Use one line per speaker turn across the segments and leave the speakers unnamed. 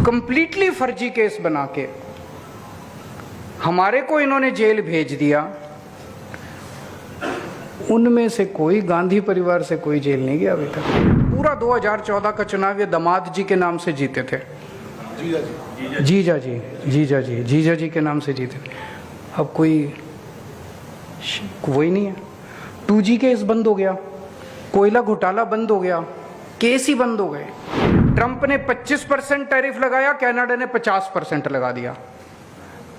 Completely फर्जी case बना के हमारे को इन्होंने जेल भेज दिया। उनमें से कोई, गांधी परिवार से कोई जेल नहीं गया अभी तक। पूरा 2014 का चुनाव ये दामाद जी के नाम से जीते थे। जीजा जी के नाम से जीते थे। अब कोई वही नहीं है। 2G केस बंद हो गया, कोयला घोटाला बंद हो गया, केस ही बंद हो गए। ट्रंप ने 25% टैरिफ लगाया, कनाडा ने 50% लगा दिया।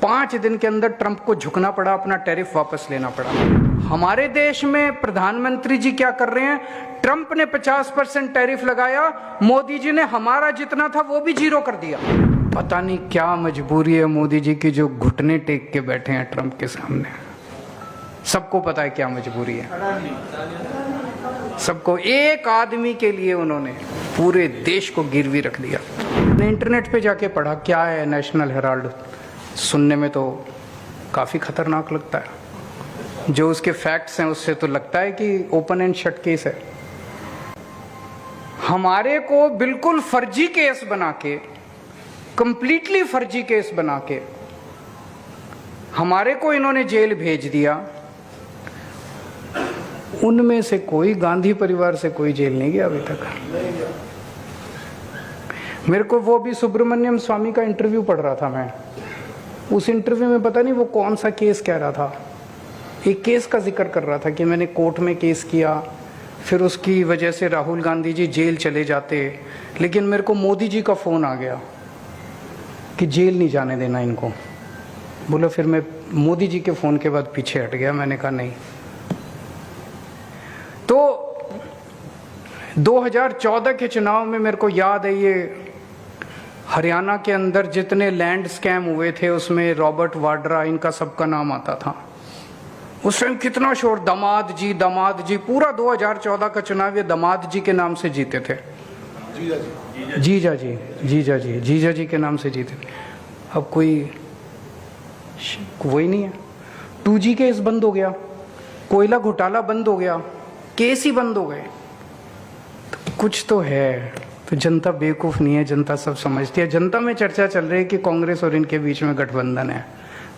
5 दिन के अंदर ट्रंप को झुकना पड़ा, अपना टैरिफ वापस लेना पड़ा। हमारे देश में प्रधानमंत्री जी क्या कर रहे हैं? ट्रंप ने 50% टैरिफ लगाया, मोदी जी ने हमारा जितना था वो भी 0 कर दिया। पता नहीं क्या मजबूरी है मोदी जी की, जो घुटने टेक के बैठे हैं ट्रंप के सामने। सबको पता है क्या मजबूरी है, सबको। एक आदमी के लिए उन्होंने पूरे देश को गिरवी रख दिया। मैंने इंटरनेट पे जाके पढ़ा क्या है नेशनल हेराल्ड। सुनने में तो काफ़ी खतरनाक लगता है, जो उसके फैक्ट्स हैं उससे तो लगता है कि ओपन एंड शट केस है। हमारे को बिल्कुल फर्जी केस बना के, कंप्लीटली फर्जी केस बना के हमारे को इन्होंने जेल भेज दिया। उनमें से कोई, गांधी परिवार से कोई जेल नहीं गया अभी तक। मेरे को वो भी सुब्रमण्यम स्वामी का इंटरव्यू पढ़ रहा था मैं। उस इंटरव्यू में पता नहीं वो कौन सा केस कह रहा था, एक केस का जिक्र कर रहा था कि मैंने कोर्ट में केस किया, फिर उसकी वजह से राहुल गांधी जी जेल चले जाते, लेकिन मेरे को मोदी जी का फ़ोन आ गया कि जेल नहीं जाने देना इनको। बोला फिर मैं मोदी जी के फ़ोन के बाद पीछे हट गया। मैंने कहा नहीं। तो 2014 के चुनाव में मेरे को याद है, ये हरियाणा के अंदर जितने लैंड स्कैम हुए थे उसमें रॉबर्ट वाड्रा, इनका सबका नाम आता था। उस टाइम कितना शोर, दामाद जी। पूरा 2014 का चुनाव ये दामाद जी के नाम से जीते थे। जीजा जी के नाम से जीते थे। अब कोई वही नहीं है। 2G केस बंद हो गया, कोयला घोटाला बंद हो गया, केस ही बंद हो गए। तो कुछ तो है। तो जनता बेवकूफ़ नहीं है, जनता सब समझती है। जनता में चर्चा चल रही है कि कांग्रेस और इनके बीच में गठबंधन है,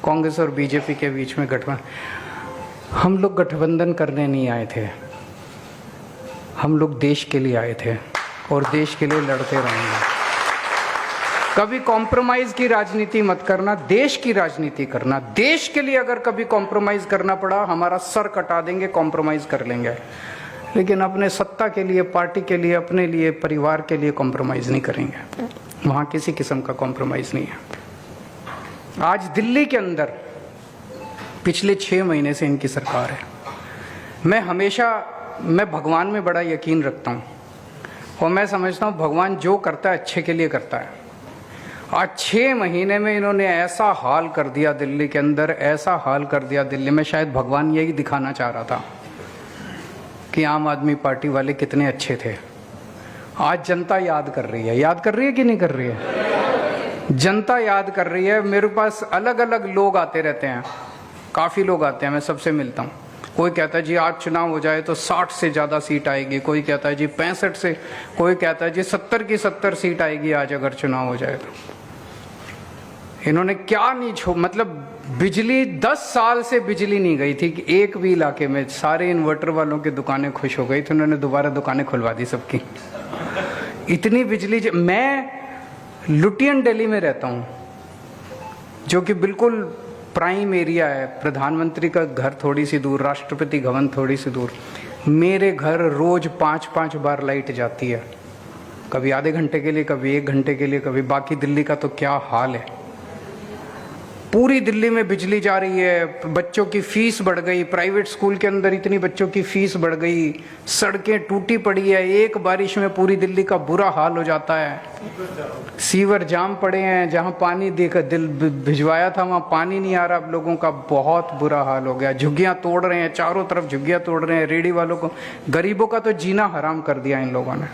कांग्रेस और बीजेपी के बीच में गठबंधन। हम लोग गठबंधन करने नहीं आए थे, हम लोग देश के लिए आए थे और देश के लिए लड़ते रहेंगे। कभी कॉम्प्रोमाइज़ की राजनीति मत करना, देश की राजनीति करना। देश के लिए अगर कभी कॉम्प्रोमाइज़ करना पड़ा, हमारा सर कटा देंगे, कॉम्प्रोमाइज़ कर लेंगे, लेकिन अपने सत्ता के लिए, पार्टी के लिए, अपने लिए, परिवार के लिए कॉम्प्रोमाइज़ नहीं करेंगे। वहाँ किसी किस्म का कॉम्प्रोमाइज़ नहीं है। आज दिल्ली के अंदर पिछले 6 महीने से इनकी सरकार है। मैं भगवान में बड़ा यकीन रखता हूँ और मैं समझता हूँ भगवान जो करता है अच्छे के लिए करता है। आज 6 महीने में इन्होंने ऐसा हाल कर दिया दिल्ली के अंदर, ऐसा हाल कर दिया दिल्ली में। शायद भगवान यही दिखाना चाह रहा था कि आम आदमी पार्टी वाले कितने अच्छे थे। आज जनता याद कर रही है कि नहीं कर रही है? जनता याद कर रही है। मेरे पास अलग अलग लोग आते रहते हैं, काफ़ी लोग आते हैं, मैं सबसे मिलता हूँ। कोई कहता है जी आज चुनाव हो जाए तो 60 से ज़्यादा सीट आएगी, कोई कहता है जी 65 से, कोई कहता है जी 70 की 70 सीट आएगी आज अगर चुनाव हो जाए तो। इन्होंने क्या नहीं मतलब बिजली 10 साल से बिजली नहीं गई थी कि एक भी इलाके में। सारे इन्वर्टर वालों की दुकानें खुश हो गई थी, उन्होंने दोबारा दुकानें खुलवा दी सबकी। इतनी बिजली। मैं लुटियन दिल्ली में रहता हूँ, जो कि बिल्कुल प्राइम एरिया है। प्रधानमंत्री का घर थोड़ी सी दूर, राष्ट्रपति भवन थोड़ी सी दूर। मेरे घर रोज 5-5 बार लाइट जाती है, कभी आधे घंटे के लिए, कभी 1 घंटे के लिए, कभी। बाकी दिल्ली का तो क्या हाल है। पूरी दिल्ली में बिजली जा रही है। बच्चों की फीस बढ़ गई, प्राइवेट स्कूल के अंदर इतनी बच्चों की फीस बढ़ गई, सड़कें टूटी पड़ी है। एक बारिश में पूरी दिल्ली का बुरा हाल हो जाता है। सीवर जाम पड़े हैं, जहां पानी भिजवाया था वहां पानी नहीं आ रहा। अब लोगों का बहुत बुरा हाल हो गया। झुग्गियां तोड़ रहे हैं, चारों तरफ झुग्गियां तोड़ रहे हैं। रेडी वालों को, गरीबों का तो जीना हराम कर दिया इन लोगों ने।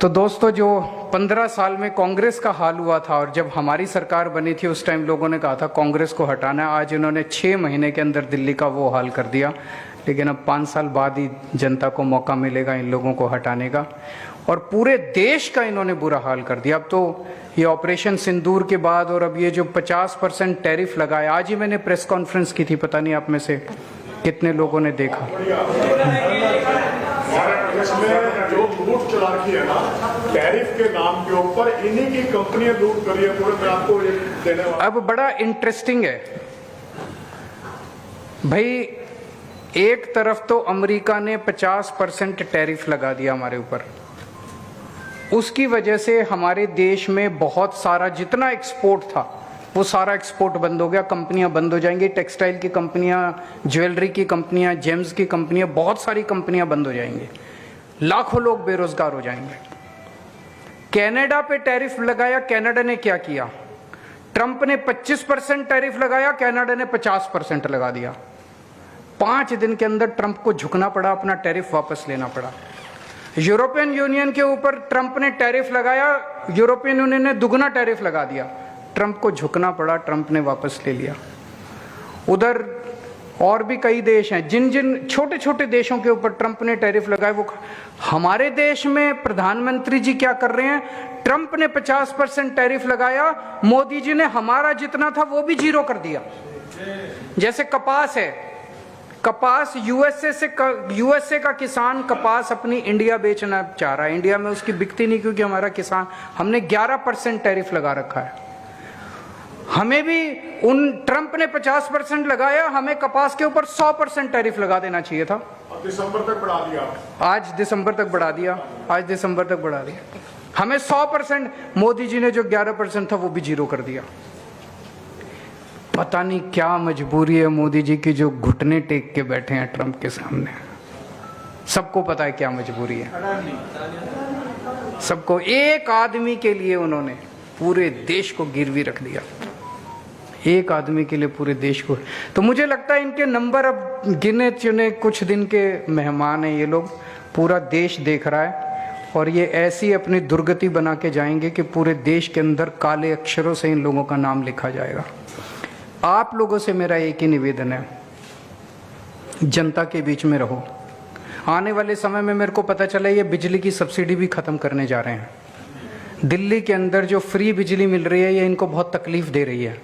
तो दोस्तों, जो 15 साल में कांग्रेस का हाल हुआ था और जब हमारी सरकार बनी थी उस टाइम लोगों ने कहा था कांग्रेस को हटाना है। आज इन्होंने 6 महीने के अंदर दिल्ली का वो हाल कर दिया। लेकिन अब 5 साल बाद ही जनता को मौका मिलेगा इन लोगों को हटाने का। और पूरे देश का इन्होंने बुरा हाल कर दिया। अब तो ये ऑपरेशन सिंदूर के बाद और अब ये जो 50% टैरिफ लगाया, आज ही मैंने प्रेस कॉन्फ्रेंस की थी, पता नहीं आप में से कितने लोगों ने देखा।
जो लूट चला रखी है ना टैरिफ के नाम के ऊपर, इन्हीं की कंपनियां लूट कर रही है पूरे। मैं आपको एक देने वाला,
अब बड़ा इंटरेस्टिंग है भाई, एक तरफ तो अमेरिका ने 50% टैरिफ लगा दिया हमारे ऊपर, उसकी वजह से हमारे देश में बहुत सारा जितना एक्सपोर्ट था वो सारा एक्सपोर्ट बंद हो गया, कंपनियां बंद हो जाएंगी, टेक्सटाइल की कंपनियां, ज्वेलरी की कंपनियां, जेम्स की कंपनियां, बहुत सारी कंपनियां बंद हो जाएंगी, लाखों लोग बेरोजगार हो जाएंगे। कनाडा पे टैरिफ लगाया, कनाडा ने क्या किया? ट्रंप ने 25% टैरिफ लगाया, कनाडा ने 50% लगा दिया। 5 दिन के अंदर ट्रंप को झुकना पड़ा, अपना टैरिफ वापस लेना पड़ा। यूरोपियन यूनियन के ऊपर ट्रंप ने टैरिफ लगाया, यूरोपियन यूनियन ने दुगना टैरिफ लगा दिया, ट्रंप को झुकना पड़ा, ट्रंप ने वापस ले लिया। उधर और भी कई देश हैं, जिन जिन छोटे छोटे देशों के ऊपर ट्रंप ने टैरिफ लगाए, वो हमारे देश में प्रधानमंत्री जी क्या कर रहे हैं? ट्रंप ने 50% टैरिफ लगाया, मोदी जी ने हमारा जितना था वो भी जीरो कर दिया। जैसे कपास है, कपास यूएसए का किसान कपास अपनी इंडिया बेचना चाह रहा है, इंडिया में उसकी बिकती नहीं क्योंकि हमारा किसान, हमने 11% टैरिफ लगा रखा है। हमें भी उन ट्रंप ने 50% लगाया, हमें कपास के ऊपर 100% टैरिफ लगा देना चाहिए था।
दिसंबर तक बढ़ा दिया,
आज दिसंबर तक बढ़ा दिया, आज दिसंबर तक बढ़ा दिया। हमें 100%, मोदी जी ने जो 11% था वो भी जीरो कर दिया। पता नहीं क्या मजबूरी है मोदी जी की, जो घुटने टेक के बैठे हैं ट्रंप के सामने। सबको पता है क्या मजबूरी है, सबको। एक आदमी के लिए उन्होंने पूरे देश को गिरवी रख दिया, एक आदमी के लिए पूरे देश को। तो मुझे लगता है इनके नंबर अब गिने चुने कुछ दिन के मेहमान हैं ये लोग, पूरा देश देख रहा है, और ये ऐसी अपनी दुर्गति बना के जाएंगे कि पूरे देश के अंदर काले अक्षरों से इन लोगों का नाम लिखा जाएगा। आप लोगों से मेरा एक ही निवेदन है, जनता के बीच में रहो। आने वाले समय में मेरे को पता चला ये बिजली की सब्सिडी भी खत्म करने जा रहे हैं। दिल्ली के अंदर जो फ्री बिजली मिल रही है ये इनको बहुत तकलीफ दे रही है।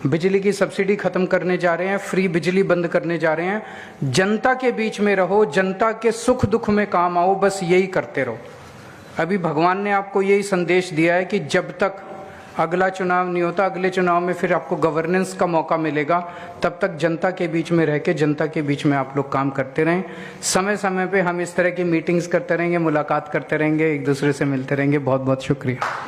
बिजली की सब्सिडी खत्म करने जा रहे हैं, फ्री बिजली बंद करने जा रहे हैं। जनता के बीच में रहो, जनता के सुख दुख में काम आओ, बस यही करते रहो। अभी भगवान ने आपको यही संदेश दिया है कि जब तक अगला चुनाव नहीं होता, अगले चुनाव में फिर आपको गवर्नेंस का मौका मिलेगा, तब तक जनता के बीच में रह के जनता के बीच में आप लोग काम करते रहें। समय समय पे हम इस तरह की मीटिंग्स करते रहेंगे, मुलाकात करते रहेंगे, एक दूसरे से मिलते रहेंगे। बहुत बहुत शुक्रिया।